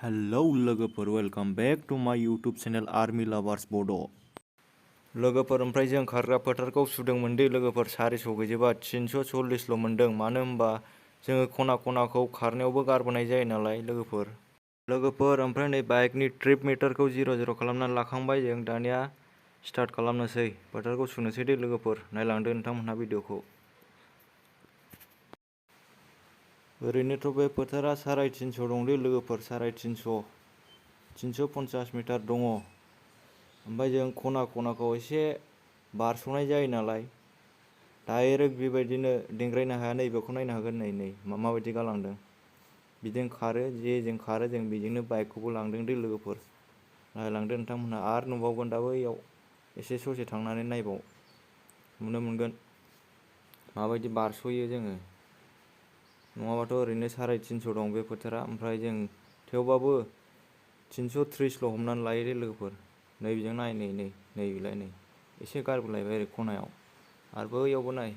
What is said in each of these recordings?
Hello लोगोफोर, welcome back to माय YouTube channel army लाभार्स बड'। लोगोफोर, ओमफ्राय जों खारग्रा फोथारखौ सुदोंमोन दि लोगोफोर 400 गैजोबा 340ल' मोनदों। मानो होनबा जोङो खना खनाखौ खारनायावबो गारबोनाय जायो नालाय लोगोफोर। ओमफ्राय नै बाइकनि ट्रिप मिटारखौ 0 खालामनानै लाखांबाय जों। दानिया स्टार्ट खालामनोसै, फोथारखौ सुनोसै दे लोगोफोर। नायलांदो नोंथांमोनहा भिडिअखौ। ओरैनोथ' बे फोथारा 350 दंलै लोगोफोर, 350 मिटार दङ। ओमफ्राय जों खना खनाखौ एसे बारस'नाय जायो नालाय डाइरेक्ट बेबायदिनो देंग्रायनो हाया। नैबेखौ नायनो हागोन, नै माबायदि गालांदों। बिदिनो खारो, जेजों खारो जों बेजोंनो बाइकखौबो लांदों दे लोगोफोर। नायलांदो नोंथांमोनहा। आरो नुबावगोन दा बैयाव एसे ससे थांनानै नायबाव, नुनो मोनगोन माबायदि बारस'यो जोङो। नङाबाथ' ओरैनो 350 दं बे फोथारा। ओमफ्राय जों थेवबाबो 330ल' हमनानै लायो दे लोगोफोर। नै बेजों नाय, नैबेलाय नै एसे गारबोलायबाय ओरै खनायाव। आरो बैयावबो नाय।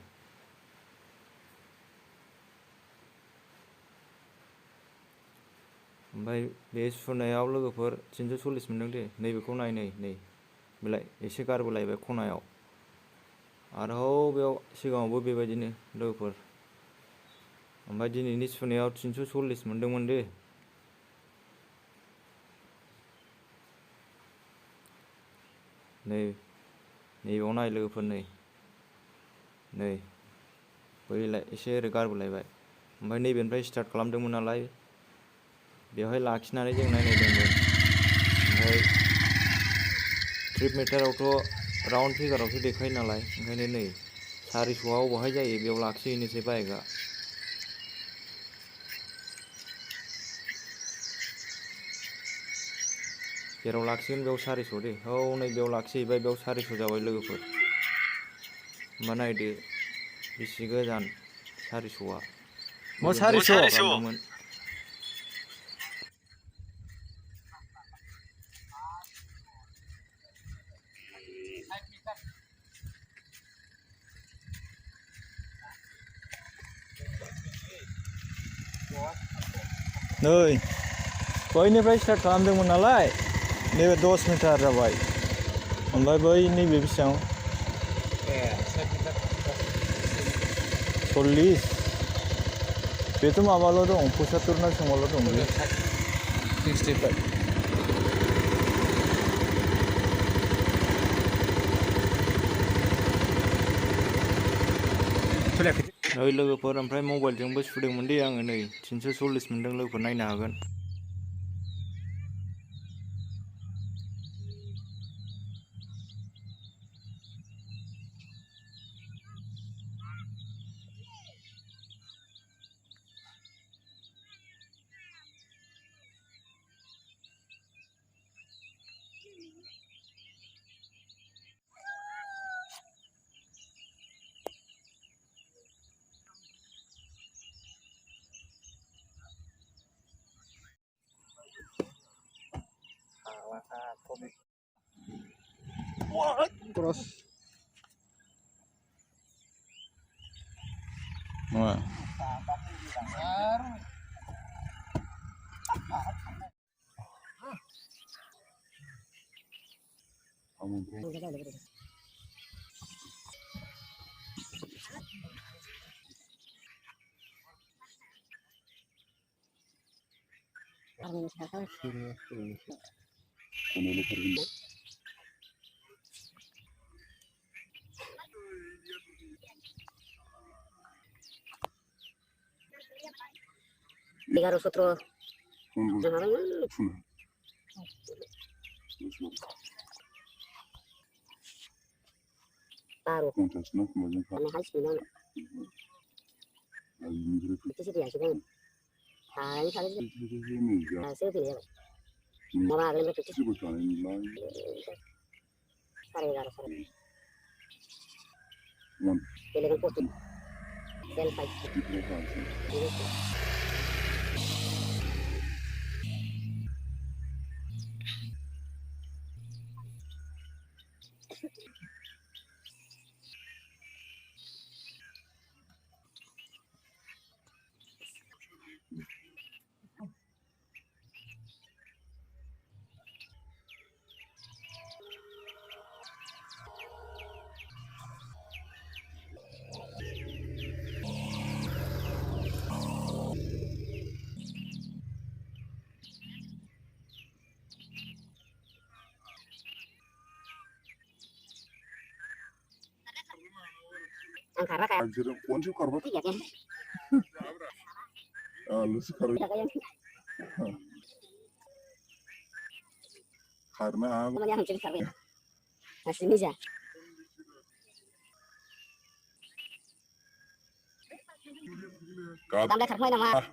ओमफ्राय बे सुनायाव लोगोफोर 340 मोनदों दे। नैबेखौ नाय, नै बेलाय एसे गारबोलायबाय खनायाव। आरो बेयाव सिगाङावबो बेबायदिनो लोगोफोर। ओमफ्राय दिनैनि सुनायाव 340 मोनदोंमोन दे। नैबेयाव नाय लोगोफोर, नै बैलाय एसे ओरै गारबोलायबाय। ओमफ्राय नैबेनिफ्राय स्टार्ट खालामदोंमोन नालाय बेवहाय लाखिनानै जों नायदोंमोन। ओमफ्राय ट्रिप मिटारावथ' राउन्ड फिगारावसो देखायो नालाय, ओंखायनो नै 400आ अबावहाय जायो बेयाव लाखिहैनोसै बाइकआ। जेराव लाखिगोन बेयाव 400 दे। नै बेयाव लाखिहैबाय, बेयाव 400 जाबाय लोगोफोर। होमबा नायदो बेसे गोजान 400आ। मा 400? खालामदोंमोन। नै बैनिफ्राय स्टार्ट खालामदोंमोन नालाय, नैबे 10 मिटार जाबाय। ओमफ्राय बै नैबे बेसेबां? 40। बेथ' माबाल' दं, 75 ना बेसेबांल' दं। 65। नै लोगोफोर, ओमफ्राय मबाइलजोंबो सुदोंमोन दे आङो। नै 340 मोनदों लोगोफोर, नायनो हागोन। Terus Wah. Tiga sutro taruh karena harus bilang itu sih biasa kan hari hari hasil pilih mau ada yang itu sari garu sari pilih kan posting selfie Ang karena kayak Anjir, kunci korban. tiga kan. Lu sekarang Tiga kayak karena aku namanya hancur karena. Masih bisa. kat Tambah karena nama.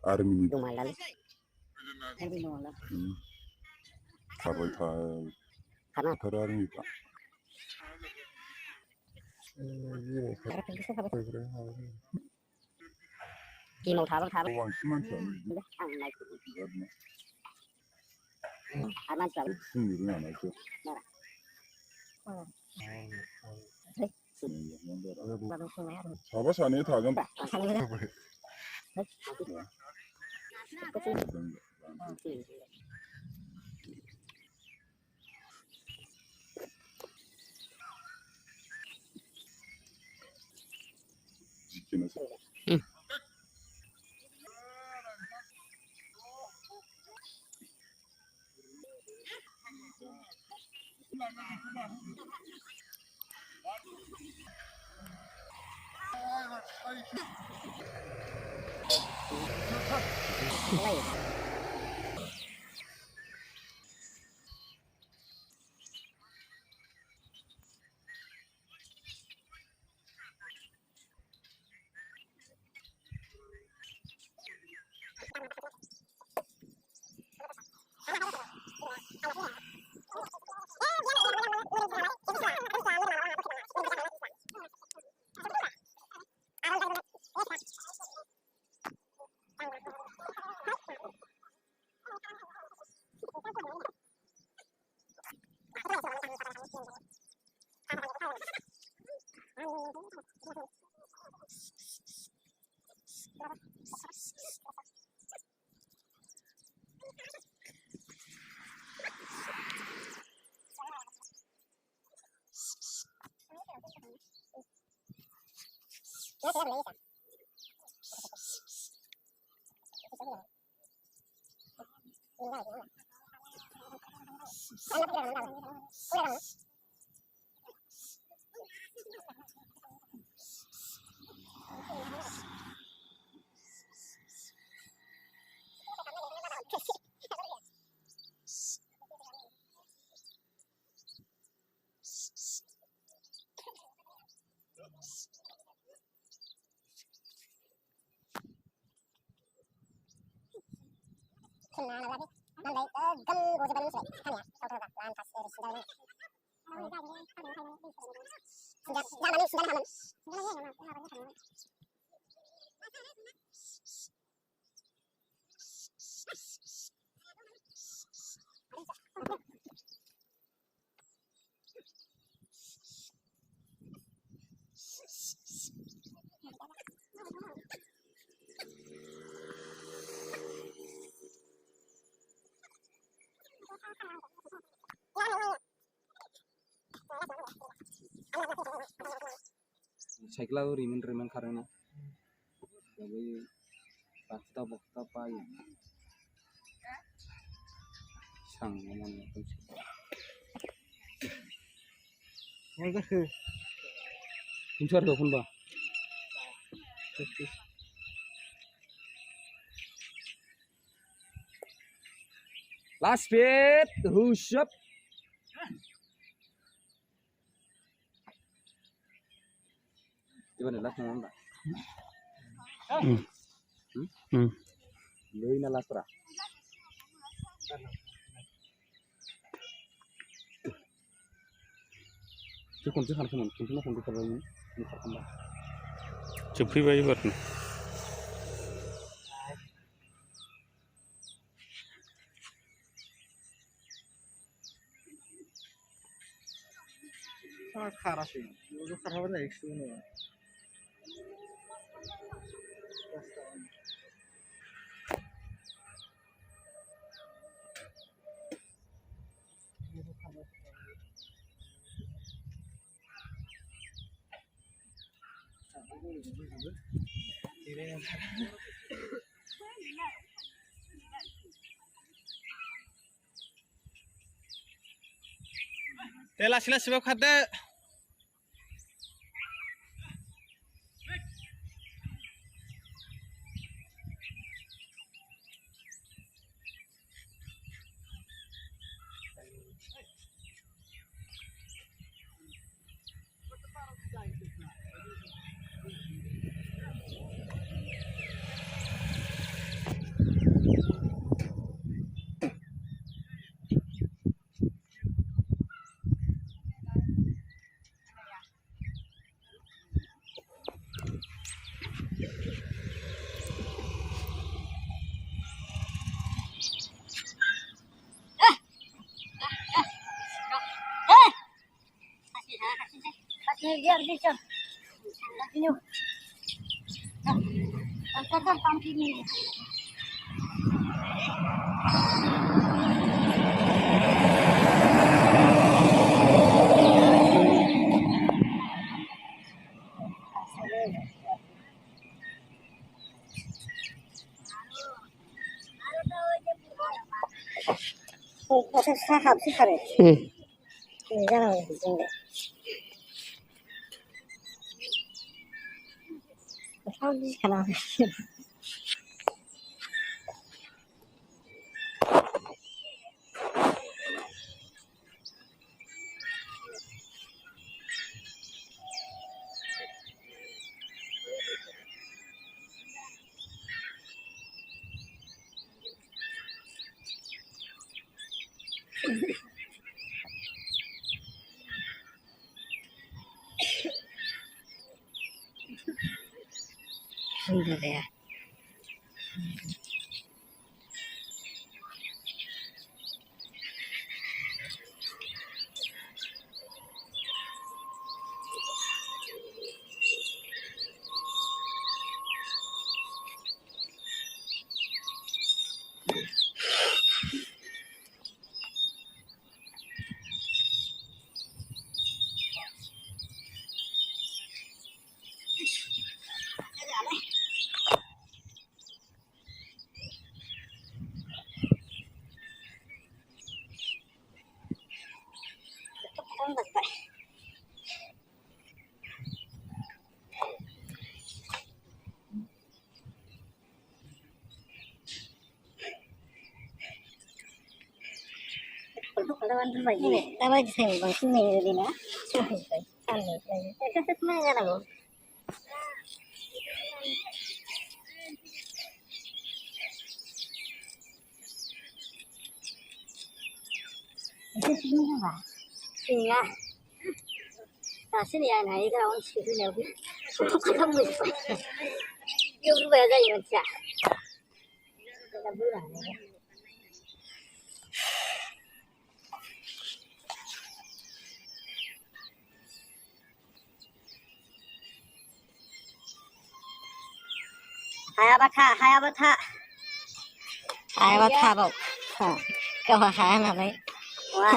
army Lumayan. Tapi lumayan. karena Karena army pak. karena bisa apa? Kimau tháo tháo. Uang cuman kan. Ang naik. Aman sekali. Sendiri aja. Baru sungai ada. Apa sana itu agam. Sana ada. Kecil. Jikin aja. Cycle rimen karena jadi fakta apa ya sang ngomong itu kuncar do pun ba last bit who's up gimana last ngomong ba Lui na last ra kunci kan kunci na kunci terlalu Cepi bayi buat. खारासै बेयावबो खारहाबानो जायो खिथु उनाव दे लासै लासैबाबो खारदो Kasih biar bisa. Kasih yuk. Angkatan tangki ini. Proses sahab sih kare. Ini jangan begini. How this kenapa? Sudah ya. Ini, apa aja saya bang sini ini na, itu mana kan aku? Itu sini apa? Sini ya, nah sini ya, nah ini kalau orang sini ya, kamu itu, dia berubah aja ya macam, kita bulan ya. Hayabata bok. Kau hayana baik. Wah,